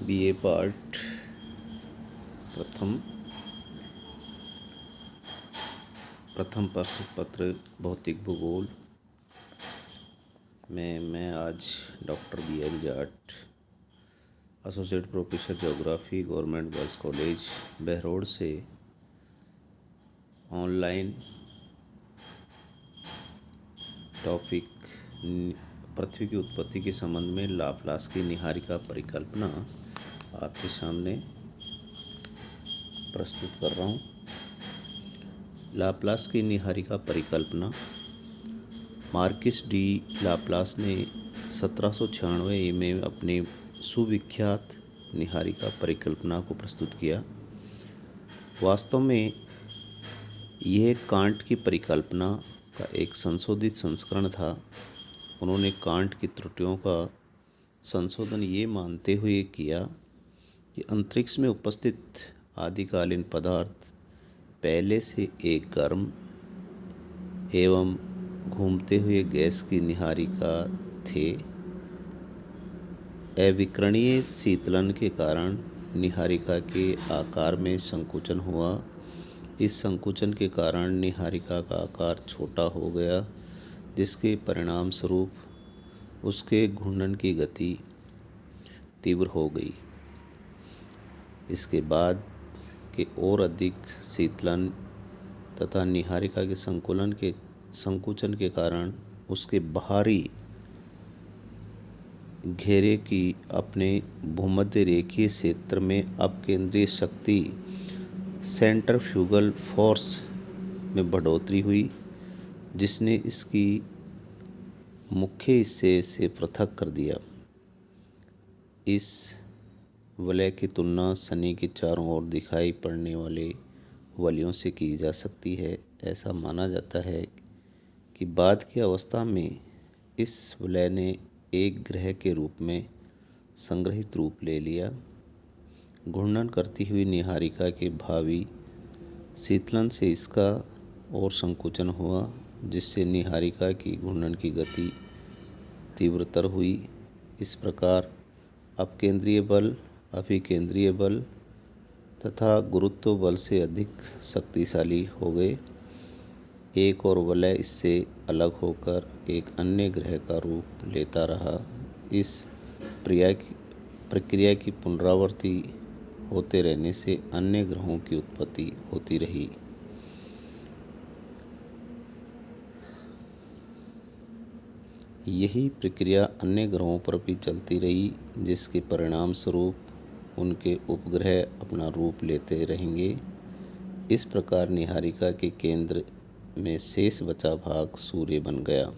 BA part प्रथम प्रश्न पत्र भौतिक भूगोल में मैं आज doctor BL Jat, associate professor geography, government girls college Behror से ऑनलाइन टॉपिक पृथ्वी की उत्पत्ति के संबंध में लाप्लास की निहारिका परिकल्पना आपके सामने प्रस्तुत कर रहा हूँ। लाप्लास की निहारिका परिकल्पना मार्किस डी लाप्लास ने 1796 में अपने सुविख्यात निहारिका परिकल्पना को प्रस्तुत किया। वास्तव में यह कांट की परिकल्पना का एक संशोधित संस्करण था। उन्होंने कांट की त्रुटियों का संशोधन ये मानते हुए किया कि अंतरिक्ष में उपस्थित आदिकालीन पदार्थ पहले से एक गर्म एवं घूमते हुए गैस की निहारिका थे। अविकरणीय शीतलन के कारण निहारिका के आकार में संकुचन हुआ। इस संकुचन के कारण निहारिका का आकार छोटा हो गया, जिसके परिणाम स्वरूप उसके घूर्णन की गति तीव्र हो गई। इसके बाद के और अधिक शीतलन तथा निहारिका के संकुचन के कारण उसके बाहरी घेरे की अपने भूमध्य रेखीय क्षेत्र में अपकेंद्रीय शक्ति सेंट्रीफ्यूगल फोर्स में बढ़ोतरी हुई, जिसने इसकी मुख्य हिस्से से पृथक कर दिया। इस वलय की तुलना शनि के चारों ओर दिखाई पड़ने वाले वलयों से की जा सकती है। ऐसा माना जाता है कि बाद की अवस्था में इस वलय ने एक ग्रह के रूप में संग्रहित रूप ले लिया। घूर्णन करती हुई निहारिका के भावी शीतलन से इसका और संकुचन हुआ, जिससे निहारिका की घूर्णन की गति तीव्रतर हुई। इस प्रकार अपकेंद्रीय बल अभिकेंद्रीय बल तथा गुरुत्व बल से अधिक शक्तिशाली हो गए। एक और वलय इससे अलग होकर एक अन्य ग्रह का रूप लेता रहा। इस प्रक्रिया की पुनरावृत्ति होते रहने से अन्य ग्रहों की उत्पत्ति होती रही। यही प्रक्रिया अन्य ग्रहों पर भी चलती रही, जिसके परिणाम स्वरूप उनके उपग्रह अपना रूप लेते रहेंगे। इस प्रकार निहारिका के केंद्र में शेष बचा भाग सूर्य बन गया।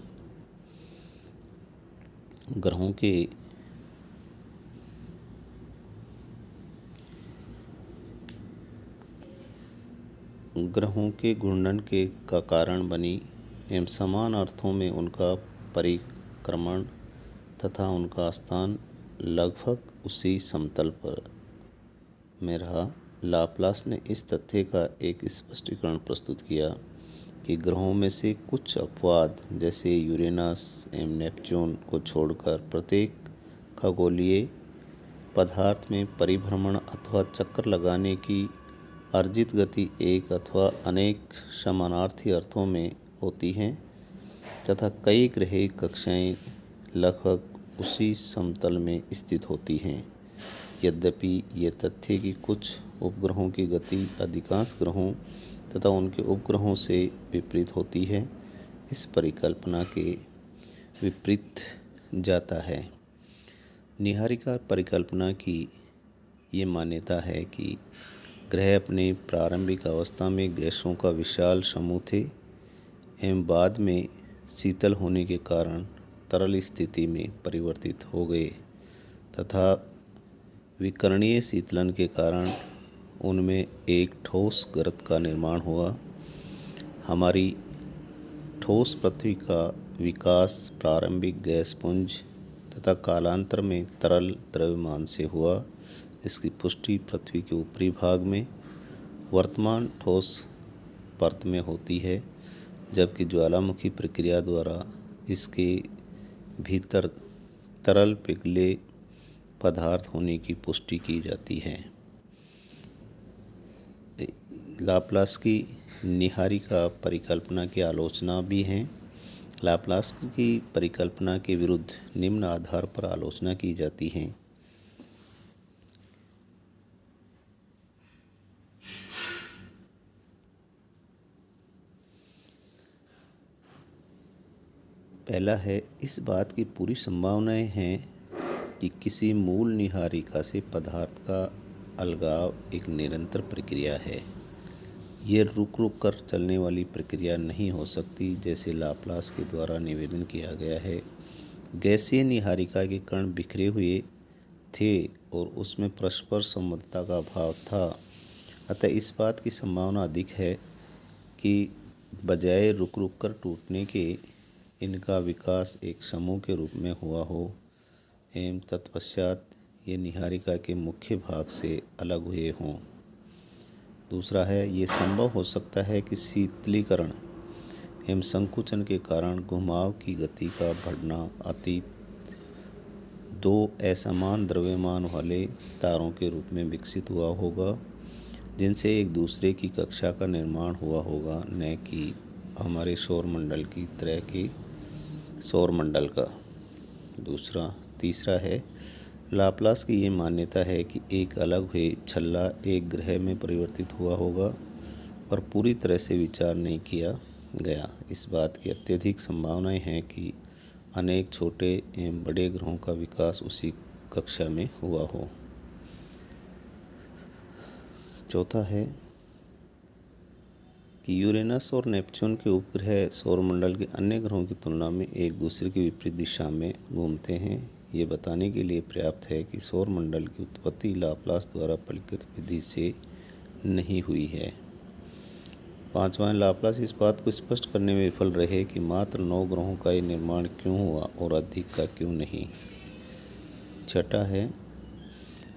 ग्रहों के घूर्णन का कारण बनी एवं समान अर्थों में उनका परिक्रमण तथा उनका स्थान लगभग उसी समतल पर में रहा। लाप्लास ने इस तथ्य का एक स्पष्टीकरण प्रस्तुत किया कि ग्रहों में से कुछ अपवाद जैसे यूरेनस एवं नेपच्यून को छोड़कर प्रत्येक खगोलीय पदार्थ में परिभ्रमण अथवा चक्कर लगाने की अर्जित गति एक अथवा अनेक समानार्थी अर्थों में होती हैं तथा कई ग्रहीय कक्षाएं लगभग उसी समतल में स्थित होती हैं। यद्यपि ये तथ्य कि कुछ उपग्रहों की गति अधिकांश ग्रहों तथा उनके उपग्रहों से विपरीत होती है, इस परिकल्पना के विपरीत जाता है। निहारिका परिकल्पना की ये मान्यता है कि ग्रह अपने प्रारंभिक अवस्था में गैसों का विशाल समूह थे एवं बाद में शीतल होने के कारण तरल स्थिति में परिवर्तित हो गए तथा विकरणीय शीतलन के कारण उनमें एक ठोस गर्त का निर्माण हुआ। हमारी ठोस पृथ्वी का विकास प्रारंभिक गैस पुंज तथा कालांतर में तरल द्रव्यमान से हुआ। इसकी पुष्टि पृथ्वी के ऊपरी भाग में वर्तमान ठोस परत में होती है, जबकि ज्वालामुखी प्रक्रिया द्वारा इसके भीतर तरल पिघले पदार्थ होने की पुष्टि की जाती है। लाप्लास की नीहारिका परिकल्पना की आलोचना भी हैं। लाप्लास की परिकल्पना के विरुद्ध निम्न आधार पर आलोचना की जाती है। पहला है, इस बात की पूरी संभावनाएं हैं कि किसी मूल नीहारिका से पदार्थ का अलगाव एक निरंतर प्रक्रिया है। ये रुक रुक कर चलने वाली प्रक्रिया नहीं हो सकती, जैसे लाप्लास के द्वारा निवेदन किया गया है। गैसीय नीहारिका के कण बिखरे हुए थे और उसमें परस्पर संबद्धता का अभाव था। अतः इस बात की संभावना अधिक है कि बजाय रुक रुक कर टूटने के इनका विकास एक समूह के रूप में हुआ हो एवं तत्पश्चात ये नीहारिका के मुख्य भाग से अलग हुए हों। दूसरा है, ये संभव हो सकता है कि शीतलीकरण एवं संकुचन के कारण घुमाव की गति का बढ़ना अतीत दो असमान द्रव्यमान वाले तारों के रूप में विकसित हुआ होगा, जिनसे एक दूसरे की कक्षा का निर्माण हुआ होगा, न कि हमारे सौरमंडल की तरह के सौरमंडल का। तीसरा है, लाप्लास की ये मान्यता है कि एक अलग हुए छल्ला एक ग्रह में परिवर्तित हुआ होगा, पर पूरी तरह से विचार नहीं किया गया। इस बात की अत्यधिक संभावनाएं हैं कि अनेक छोटे एवं बड़े ग्रहों का विकास उसी कक्षा में हुआ हो। चौथा है कि यूरेनस और नेपच्यून के उपग्रह सौरमंडल के अन्य ग्रहों की तुलना में एक दूसरे की विपरीत दिशा में घूमते हैं। ये बताने के लिए पर्याप्त है कि सौरमंडल की उत्पत्ति लाप्लास द्वारा परिकलित विधि से नहीं हुई है। पांचवां, लाप्लास इस बात को स्पष्ट करने में विफल रहे कि मात्र 9 ग्रहों का ये निर्माण क्यों हुआ और अधिक का क्यों नहीं। छठा है,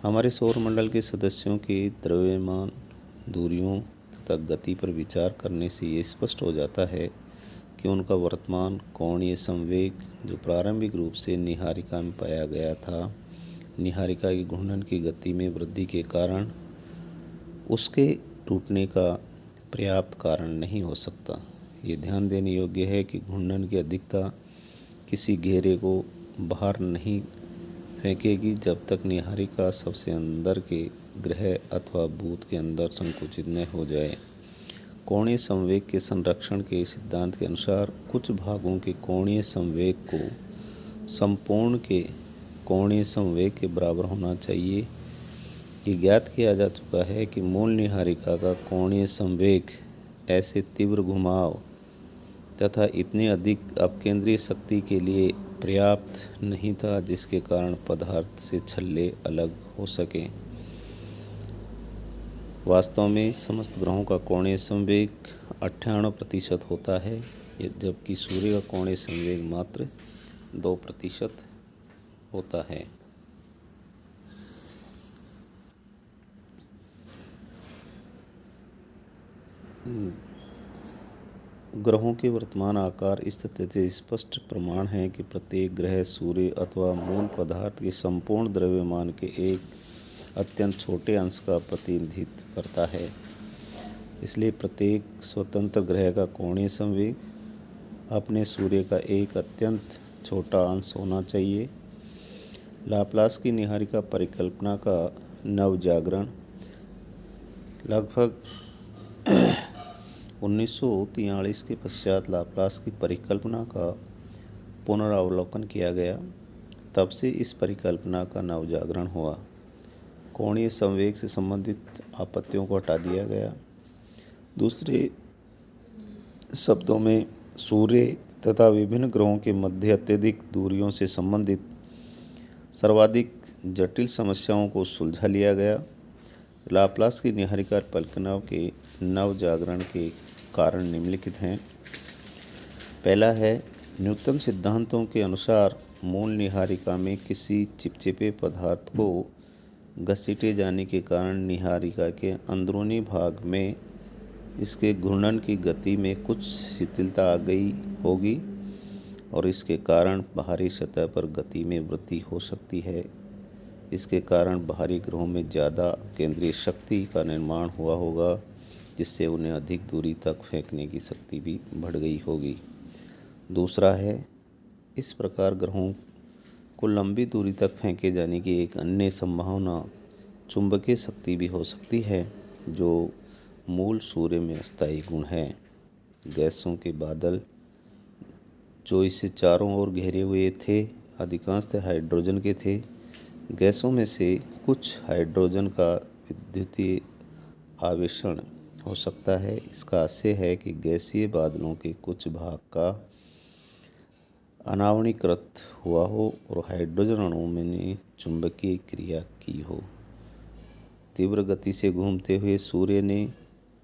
हमारे सौरमंडल के सदस्यों के द्रव्यमान, दूरियों तथा गति पर विचार करने से ये स्पष्ट हो जाता है कि उनका वर्तमान कोणीय संवेग, जो प्रारंभिक रूप से नीहारिका में पाया गया था, नीहारिका की घूर्णन की गति में वृद्धि के कारण उसके टूटने का पर्याप्त कारण नहीं हो सकता। ये ध्यान देने योग्य है कि घूर्णन की अधिकता किसी घेरे को बाहर नहीं फेंकेगी जब तक नीहारिका सबसे अंदर के ग्रह अथवा भूत के अंदर संकुचित न हो जाए। कोणीय संवेग के संरक्षण के सिद्धांत के अनुसार कुछ भागों के कोणीय संवेग को संपूर्ण के कोणीय संवेग के बराबर होना चाहिए। ये ज्ञात किया जा चुका है कि मूल नीहारिका का कोणीय संवेग ऐसे तीव्र घुमाव तथा इतनी अधिक अपकेंद्रीय शक्ति के लिए पर्याप्त नहीं था जिसके कारण पदार्थ से छल्ले अलग हो सकें। वास्तव में समस्त ग्रहों का कोणीय संवेग 98% होता है, जबकि सूर्य का कोणीय संवेग मात्र 2% होता है। ग्रहों के वर्तमान आकार इस तथ्य से स्पष्ट प्रमाण है कि प्रत्येक ग्रह सूर्य अथवा मूल पदार्थ के संपूर्ण द्रव्यमान के एक अत्यंत छोटे अंश का प्रतिनिधित्व करता है। इसलिए प्रत्येक स्वतंत्र ग्रह का कोणीय संवेग अपने सूर्य का एक अत्यंत छोटा अंश होना चाहिए। लाप्लास की नीहारिका परिकल्पना का नवजागरण लगभग 1943 के पश्चात लाप्लास की परिकल्पना का पुनरावलोकन किया गया। तब से इस परिकल्पना का नवजागरण हुआ। कोणीय संवेग से संबंधित आपत्तियों को हटा दिया गया। दूसरे शब्दों में सूर्य तथा विभिन्न ग्रहों के मध्य अत्यधिक दूरियों से संबंधित सर्वाधिक जटिल समस्याओं को सुलझा लिया गया। लाप्लास की नीहारिका परिकल्पना के नवजागरण के कारण निम्नलिखित हैं। पहला है, न्यूटन सिद्धांतों के अनुसार मूल नीहारिका में किसी चिपचिपे पदार्थ को घसीटे जाने के कारण नीहारिका के अंदरूनी भाग में इसके घूर्णन की गति में कुछ शिथिलता आ गई होगी और इसके कारण बाहरी सतह पर गति में वृद्धि हो सकती है। इसके कारण बाहरी ग्रहों में ज़्यादा केंद्रीय शक्ति का निर्माण हुआ होगा, जिससे उन्हें अधिक दूरी तक फेंकने की शक्ति भी बढ़ गई होगी। दूसरा है, इस प्रकार ग्रहों को लंबी दूरी तक फेंके जाने की एक अन्य संभावना चुंबकीय शक्ति भी हो सकती है, जो मूल सूर्य में अस्थायी गुण है। गैसों के बादल जो इसे चारों ओर घेरे हुए थे, अधिकांशतः हाइड्रोजन के थे। गैसों में से कुछ हाइड्रोजन का विद्युतीय आवेशन हो सकता है। इसका आशय है कि गैसीय बादलों के कुछ भाग का अनावरणीकृत हुआ हो और हाइड्रोजन अणुओं में चुंबकीय क्रिया की हो। तीव्र गति से घूमते हुए सूर्य ने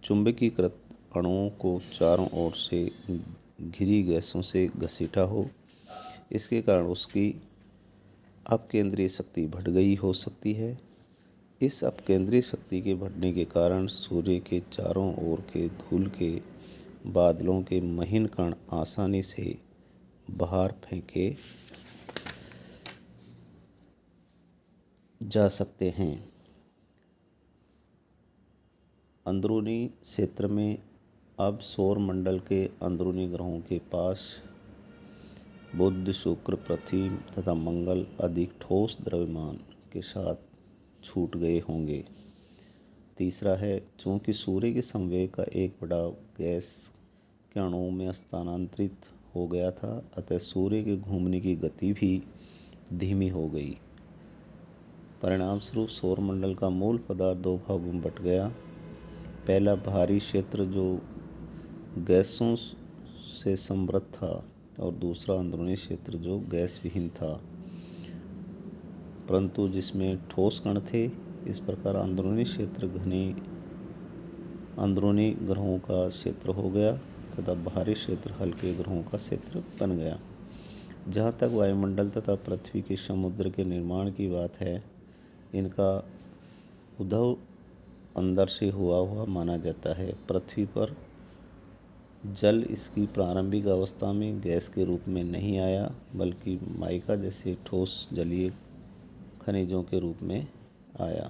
चुंबकीकृत अणुओं को चारों ओर से घिरी गैसों से घसीटा हो। इसके कारण उसकी अपकेंद्रीय शक्ति बढ़ गई हो सकती है। इस अपकेंद्रीय शक्ति के बढ़ने के कारण सूर्य के चारों ओर के धूल के बादलों के महीन कण आसानी से बाहर फेंके जा सकते हैं। अंदरूनी क्षेत्र में अब सौर मंडल के अंदरूनी ग्रहों के पास बुध, शुक्र, पृथ्वी तथा मंगल अधिक ठोस द्रव्यमान के साथ छूट गए होंगे। तीसरा है, चूँकि सूर्य के संवेग का एक बड़ा गैस के अणुओं में स्थानांतरित हो गया था, अतः सूर्य के घूमने की गति भी धीमी हो गई। परिणामस्वरूप सौरमंडल का मूल पदार्थ दो भागों में बंट गया। पहला भारी क्षेत्र जो गैसों से समृद्ध था और दूसरा अंदरूनी क्षेत्र जो गैस विहीन था परंतु जिसमें ठोस कण थे। इस प्रकार अंदरूनी क्षेत्र घने अंदरूनी ग्रहों का क्षेत्र हो गया तथा बाहरी क्षेत्र हल्के ग्रहों का क्षेत्र बन गया। जहाँ तक वायुमंडल तथा पृथ्वी के समुद्र के निर्माण की बात है, इनका उद्भव अंदर से हुआ माना जाता है। पृथ्वी पर जल इसकी प्रारंभिक अवस्था में गैस के रूप में नहीं आया, बल्कि माइका जैसे ठोस जलीय खनिजों के रूप में आया।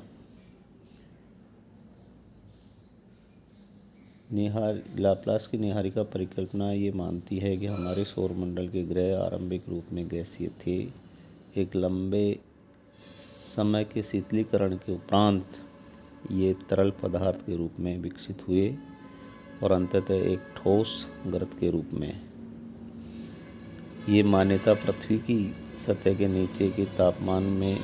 लाप्लास की नीहारिका परिकल्पना ये मानती है कि हमारे सौरमंडल के ग्रह आरंभिक रूप में गैसीय थे। एक लंबे समय के शीतलीकरण के उपरांत ये तरल पदार्थ के रूप में विकसित हुए और अंततः एक ठोस गर्त के रूप में। ये मान्यता पृथ्वी की सतह के नीचे के तापमान में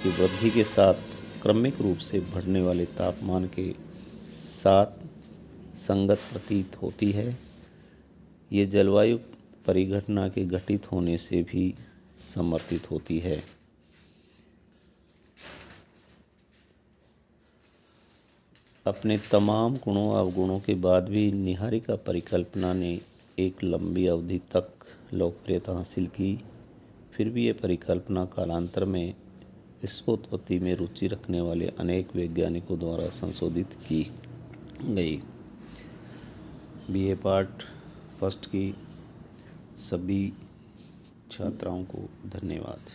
की वृद्धि के साथ क्रमिक रूप से बढ़ने वाले तापमान के साथ संगत प्रतीत होती है। ये जलवायु परिघटना के घटित होने से भी समर्थित होती है। अपने तमाम गुणों अवगुणों के बाद भी नीहारिका परिकल्पना ने एक लंबी अवधि तक लोकप्रियता हासिल की। फिर भी ये परिकल्पना कालांतर में विश्वोत्पत्ति में रुचि रखने वाले अनेक वैज्ञानिकों द्वारा संशोधित की गई। बीए पार्ट फर्स्ट की सभी छात्राओं को धन्यवाद।